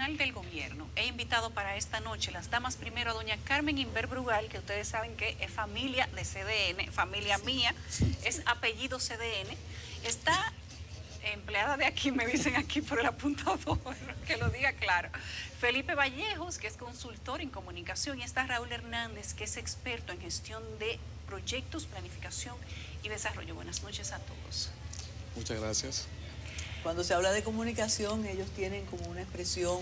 Comunicacional del Gobierno. He invitado para esta noche las damas primero a doña Carmen Inver Brugal, que ustedes saben que es familia de CDN, familia mía, es apellido CDN. Está empleada de aquí, me dicen aquí por el apuntador, que lo diga claro. Felipe Vallejos, que es consultor en comunicación, y está Raúl Hernández, que es experto en gestión de proyectos, planificación y desarrollo. Buenas noches a todos. Muchas gracias. Cuando se habla de comunicación, ellos tienen como una expresión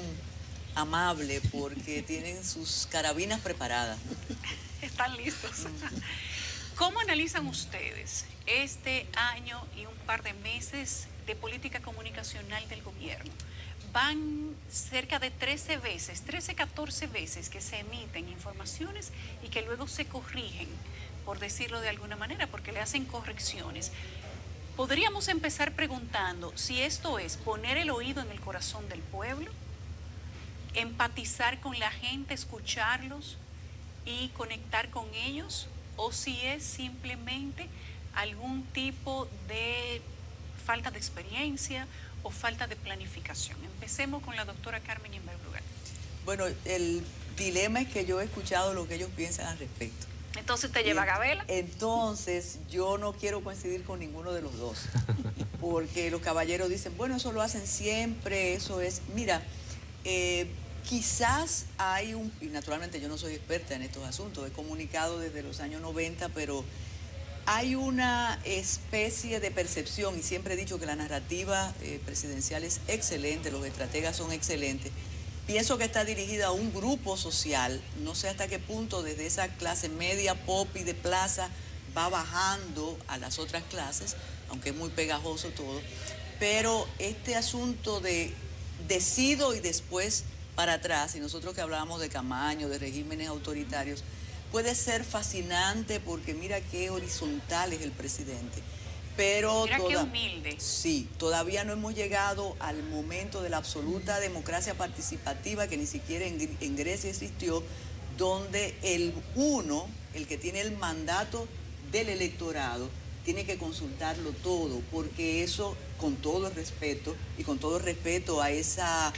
amable porque tienen sus carabinas preparadas. Están listos. ¿Cómo analizan ustedes este año y un par de meses de política comunicacional del gobierno? Van cerca de 13, 14 veces que se emiten informaciones y que luego se corrigen, por decirlo de alguna manera, porque le hacen correcciones. Podríamos empezar preguntando si esto es poner el oído en el corazón del pueblo, empatizar con la gente, escucharlos y conectar con ellos, o si es simplemente algún tipo de falta de experiencia o falta de planificación. Empecemos con la doctora Carmen Inver Brugal. Bueno, el dilema es que yo he escuchado lo que ellos piensan al respecto. Entonces te lleva a Gabela. Entonces yo no quiero coincidir con ninguno de los dos, porque los caballeros dicen, bueno, eso lo hacen siempre, eso es... Mira, quizás hay y naturalmente yo no soy experta en estos asuntos, he comunicado desde los años 90, pero hay una especie de percepción, y siempre he dicho que la narrativa presidencial es excelente, los estrategas son excelentes. Pienso que está dirigida a un grupo social, no sé hasta qué punto desde esa clase media, pop y de plaza, va bajando a las otras clases, aunque es muy pegajoso todo, pero este asunto de decido y después para atrás, y nosotros que hablábamos de Camaño, de regímenes autoritarios, puede ser fascinante porque mira qué horizontal es el presidente. Pero mira qué humilde. Sí, todavía no hemos llegado al momento de la absoluta democracia participativa que ni siquiera en Grecia existió, donde el que tiene el mandato del electorado, tiene que consultarlo todo, porque eso, con todo el respeto, y con todo el respeto a esa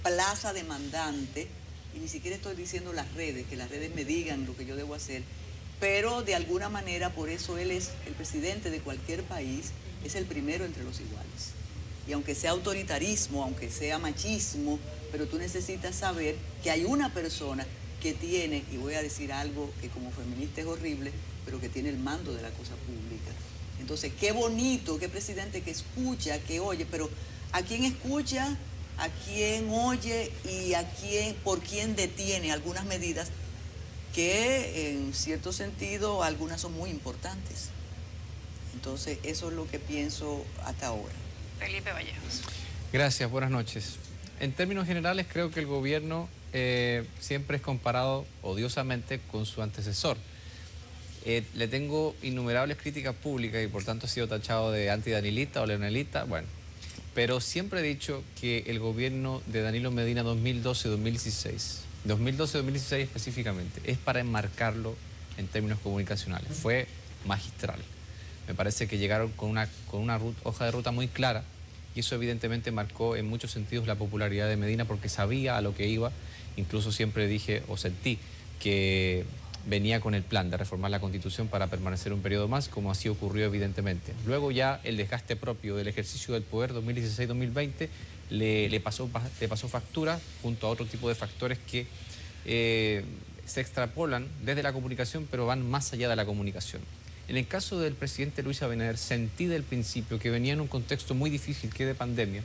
plaza demandante, y ni siquiera estoy diciendo las redes, que las redes me digan lo que yo debo hacer, pero de alguna manera por eso él es el presidente de cualquier país, es el primero entre los iguales. Y aunque sea autoritarismo, aunque sea machismo, pero tú necesitas saber que hay una persona que tiene, y voy a decir algo que como feminista es horrible, pero que tiene el mando de la cosa pública. Entonces, qué bonito, qué presidente que escucha, que oye, pero ¿a quién escucha? ¿A quién oye? ¿Y por quién detiene algunas medidas que en cierto sentido algunas son muy importantes? Entonces eso es lo que pienso hasta ahora. Felipe Vallejos. Gracias, buenas noches. En términos generales creo que el gobierno siempre es comparado odiosamente con su antecesor. Le tengo innumerables críticas públicas y por tanto he sido tachado de antidanilista o leonelista, bueno. Pero siempre he dicho que el gobierno de Danilo Medina 2012-2016, 2012-2016 específicamente, es para enmarcarlo en términos comunicacionales. Fue magistral. Me parece que llegaron con una hoja de ruta muy clara y eso evidentemente marcó en muchos sentidos la popularidad de Medina porque sabía a lo que iba. Incluso siempre dije o sentí que venía con el plan de reformar la Constitución para permanecer un periodo más, como así ocurrió evidentemente. Luego ya el desgaste propio del ejercicio del poder 2016-2020 le pasó factura junto a otro tipo de factores que se extrapolan desde la comunicación, pero van más allá de la comunicación. En el caso del presidente Luis Abinader, sentí del principio que venía en un contexto muy difícil que de pandemia,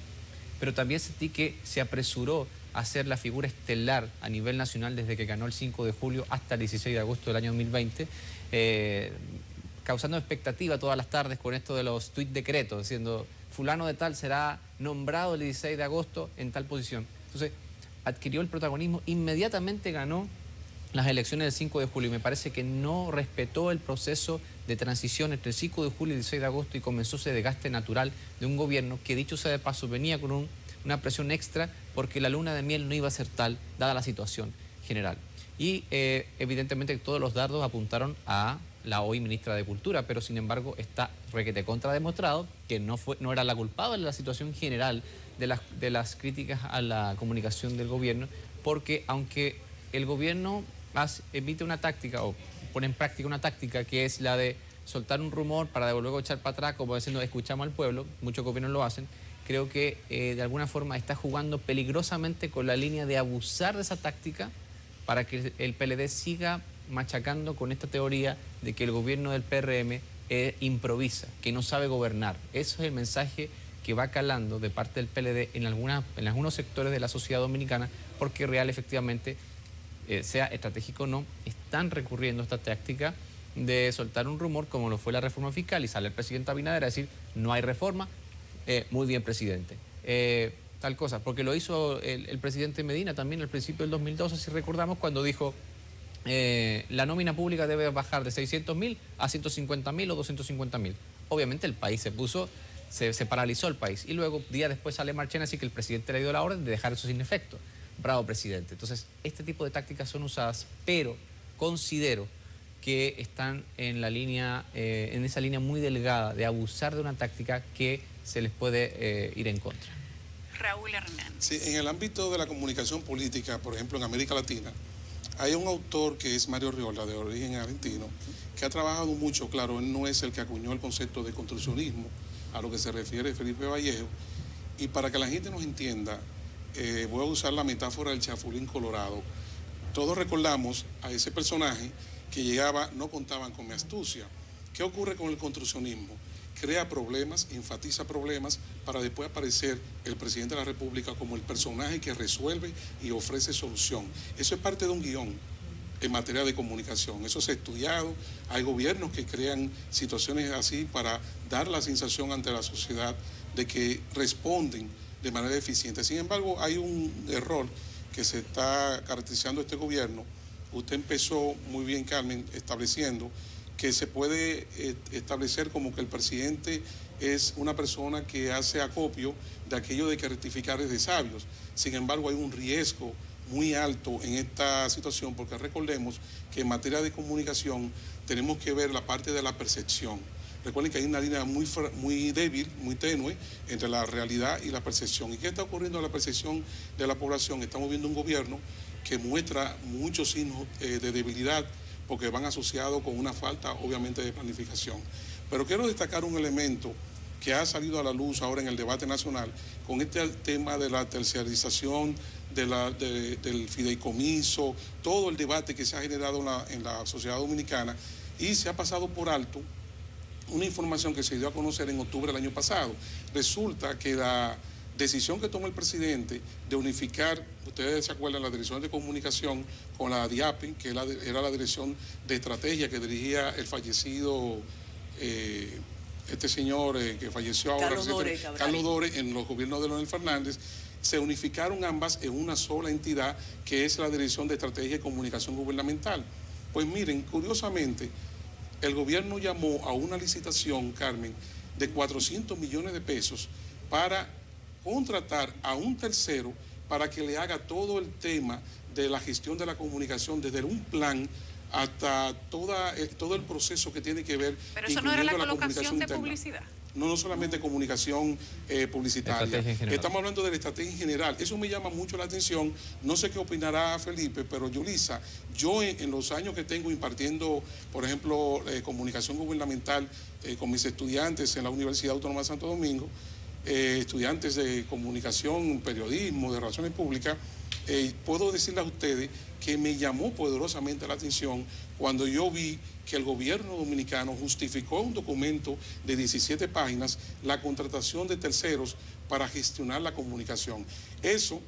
pero también sentí que se apresuró a ser la figura estelar a nivel nacional desde que ganó el 5 de julio hasta el 16 de agosto del año 2020, causando expectativa todas las tardes con esto de los tuit decretos, diciendo fulano de tal será nombrado el 16 de agosto en tal posición. Entonces adquirió el protagonismo, inmediatamente ganó las elecciones del 5 de julio y me parece que no respetó el proceso de transición entre el 5 de julio y el 16 de agosto y comenzó ese desgaste natural de un gobierno que, dicho sea de paso, venía con una presión extra porque la luna de miel no iba a ser tal, dada la situación general. Y evidentemente todos los dardos apuntaron a la hoy ministra de Cultura, pero sin embargo está requete contra demostrado que no era la culpable de la situación general de las críticas a la comunicación del gobierno, porque aunque el gobierno emite una táctica o pone en práctica una táctica que es la de soltar un rumor para luego echar para atrás, como diciendo escuchamos al pueblo, muchos gobiernos lo hacen, creo que de alguna forma está jugando peligrosamente con la línea de abusar de esa táctica para que el PLD siga machacando con esta teoría de que el gobierno del PRM improvisa, que no sabe gobernar. Eso es el mensaje que va calando de parte del PLD en algunos sectores de la sociedad dominicana, porque real efectivamente, sea estratégico o no, están recurriendo a esta táctica de soltar un rumor como lo fue la reforma fiscal y sale el presidente Abinader a decir no hay reforma, muy bien presidente, tal cosa, porque lo hizo el presidente Medina también al principio del 2012, si recordamos, cuando dijo la nómina pública debe bajar de 600.000 a 150.000 o 250.000. Obviamente el país se paralizó el país y luego días después sale Marchena así que el presidente le dio la orden de dejar eso sin efecto. Bravo, presidente. Entonces, este tipo de tácticas son usadas, pero considero que están en en esa línea muy delgada de abusar de una táctica que se les puede ir en contra. Raúl Hernández. Sí, en el ámbito de la comunicación política, por ejemplo, en América Latina, hay un autor que es Mario Riola, de origen argentino, que ha trabajado mucho, claro, él no es el que acuñó el concepto de construccionismo, a lo que se refiere Felipe Vallejo, y para que la gente nos entienda, voy a usar la metáfora del chapulín colorado. Todos recordamos a ese personaje que llegaba, no contaban con mi astucia. ¿Qué ocurre con el construccionismo? Crea problemas, enfatiza problemas, para después aparecer el presidente de la República como el personaje que resuelve y ofrece solución. Eso es parte de un guión en materia de comunicación. Eso se ha estudiado. Hay gobiernos que crean situaciones así para dar la sensación ante la sociedad de que responden de manera eficiente. Sin embargo, hay un error que se está caracterizando este gobierno. Usted empezó muy bien, Carmen, estableciendo que se puede establecer como que el presidente es una persona que hace acopio de aquello de que rectificar es de sabios. Sin embargo, hay un riesgo muy alto en esta situación, porque recordemos que en materia de comunicación tenemos que ver la parte de la percepción. Recuerden que hay una línea muy débil, muy tenue, entre la realidad y la percepción. ¿Y qué está ocurriendo en la percepción de la población? Estamos viendo un gobierno que muestra muchos signos de debilidad, porque van asociados con una falta, obviamente, de planificación. Pero quiero destacar un elemento que ha salido a la luz ahora en el debate nacional, con este tema de la terciarización, del fideicomiso, todo el debate que se ha generado en la sociedad dominicana, y se ha pasado por alto una información que se dio a conocer en octubre del año pasado. Resulta que la decisión que toma el presidente de unificar, ustedes se acuerdan, la Dirección de Comunicación con la DIAPI, que era la Dirección de Estrategia que dirigía el fallecido, este señor que falleció ahora, Carlos Dore, en los gobiernos de Leonel Fernández. Se unificaron ambas en una sola entidad, que es la Dirección de Estrategia y Comunicación Gubernamental. Pues miren, curiosamente, el gobierno llamó a una licitación, Carmen, de 400 millones de pesos para contratar a un tercero para que le haga todo el tema de la gestión de la comunicación, desde un plan hasta todo el proceso que tiene que ver. Pero eso no era la colocación de publicidad. No solamente comunicación publicitaria. Estamos hablando de la estrategia en general. Eso me llama mucho la atención. No sé qué opinará Felipe, pero Yulisa, yo en los años que tengo impartiendo, por ejemplo, comunicación gubernamental con mis estudiantes en la Universidad Autónoma de Santo Domingo, estudiantes de comunicación, periodismo, de relaciones públicas, puedo decirles a ustedes que me llamó poderosamente la atención cuando yo vi que el gobierno dominicano justificó un documento de 17 páginas la contratación de terceros para gestionar la comunicación. Eso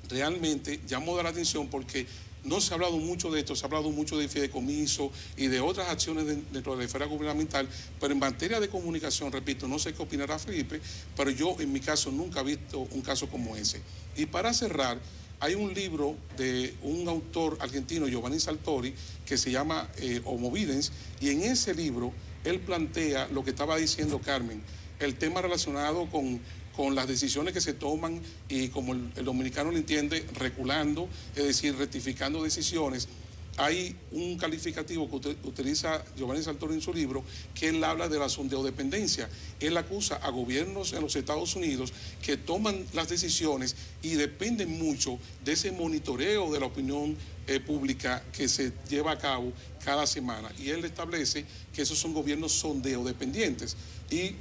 realmente llamó la atención porque no se ha hablado mucho de esto, se ha hablado mucho de fideicomiso y de otras acciones dentro de la esfera gubernamental, pero en materia de comunicación, repito, no sé qué opinará Felipe, pero yo en mi caso nunca he visto un caso como ese. Y para cerrar, hay un libro de un autor argentino, Giovanni Saltori, que se llama Homo Videns, y en ese libro él plantea lo que estaba diciendo Carmen, el tema relacionado con las decisiones que se toman y como el dominicano lo entiende, reculando, es decir, rectificando decisiones. hay un calificativo que utiliza Giovanni Sartori en su libro, que él habla de la sondeodependencia. Él acusa a gobiernos en los Estados Unidos que toman las decisiones y dependen mucho de ese monitoreo de la opinión pública que se lleva a cabo cada semana. Y él establece que esos son gobiernos sondeodependientes. Y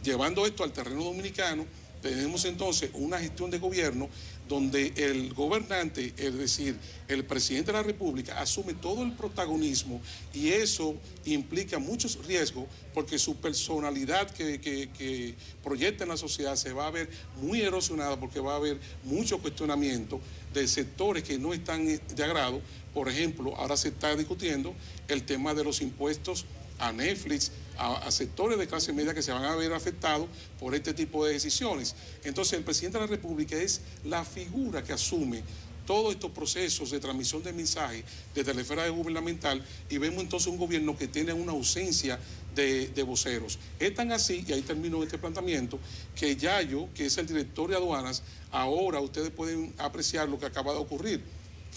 llevando esto al terreno dominicano, tenemos entonces una gestión de gobierno donde el gobernante, es decir, el presidente de la República, asume todo el protagonismo, y eso implica muchos riesgos porque su personalidad que proyecta en la sociedad se va a ver muy erosionada, porque va a haber mucho cuestionamiento de sectores que no están de agrado. Por ejemplo, ahora se está discutiendo el tema de los impuestos a Netflix, a sectores de clase media que se van a ver afectados por este tipo de decisiones. Entonces, el presidente de la República es la figura que asume todos estos procesos de transmisión de mensajes desde la esfera gubernamental, y vemos entonces un gobierno que tiene una ausencia de voceros. Es tan así, y ahí termino este planteamiento, que Yayo, que es el director de aduanas, ahora ustedes pueden apreciar lo que acaba de ocurrir.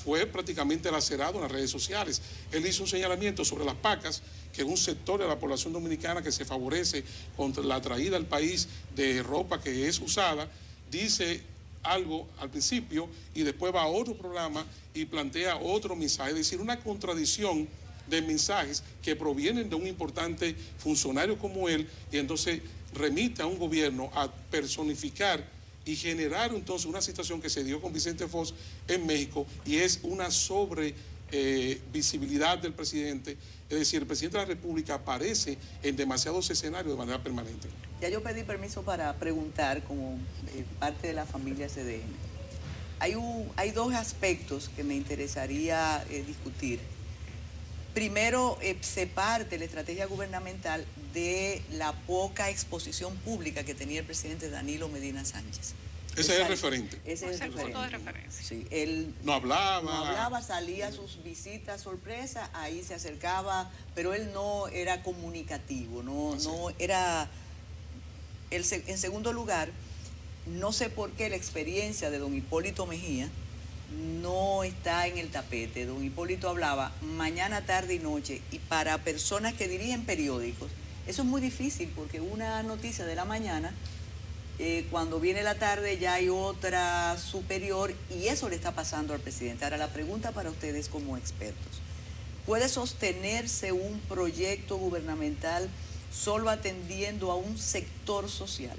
Fue prácticamente lacerado en las redes sociales. Él hizo un señalamiento sobre las pacas, que es un sector de la población dominicana que se favorece contra la traída al país de ropa que es usada. Dice algo al principio y después va a otro programa y plantea otro mensaje, es decir, una contradicción de mensajes que provienen de un importante funcionario como él, y entonces remite a un gobierno a personificar y generar entonces una situación que se dio con Vicente Fox en México, y es una visibilidad del presidente. Es decir, el presidente de la República aparece en demasiados escenarios de manera permanente. Ya yo pedí permiso para preguntar como parte de la familia CDN. Hay dos aspectos que me interesaría discutir. Primero, se parte la estrategia gubernamental de la poca exposición pública que tenía el presidente Danilo Medina Sánchez. Ese es el referente. Ese es el punto de referencia. Sí, él no hablaba, salía a sus visitas sorpresa, ahí se acercaba, pero él no era comunicativo, no era... En segundo lugar, no sé por qué la experiencia de don Hipólito Mejía no está en el tapete. Don Hipólito hablaba mañana, tarde y noche, y para personas que dirigen periódicos, eso es muy difícil, porque una noticia de la mañana, cuando viene la tarde ya hay otra superior, y eso le está pasando al presidente. Ahora, la pregunta para ustedes como expertos: ¿puede sostenerse un proyecto gubernamental solo atendiendo a un sector social?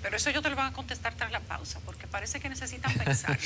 Pero eso yo te lo voy a contestar tras la pausa, porque parece que necesitan pensar.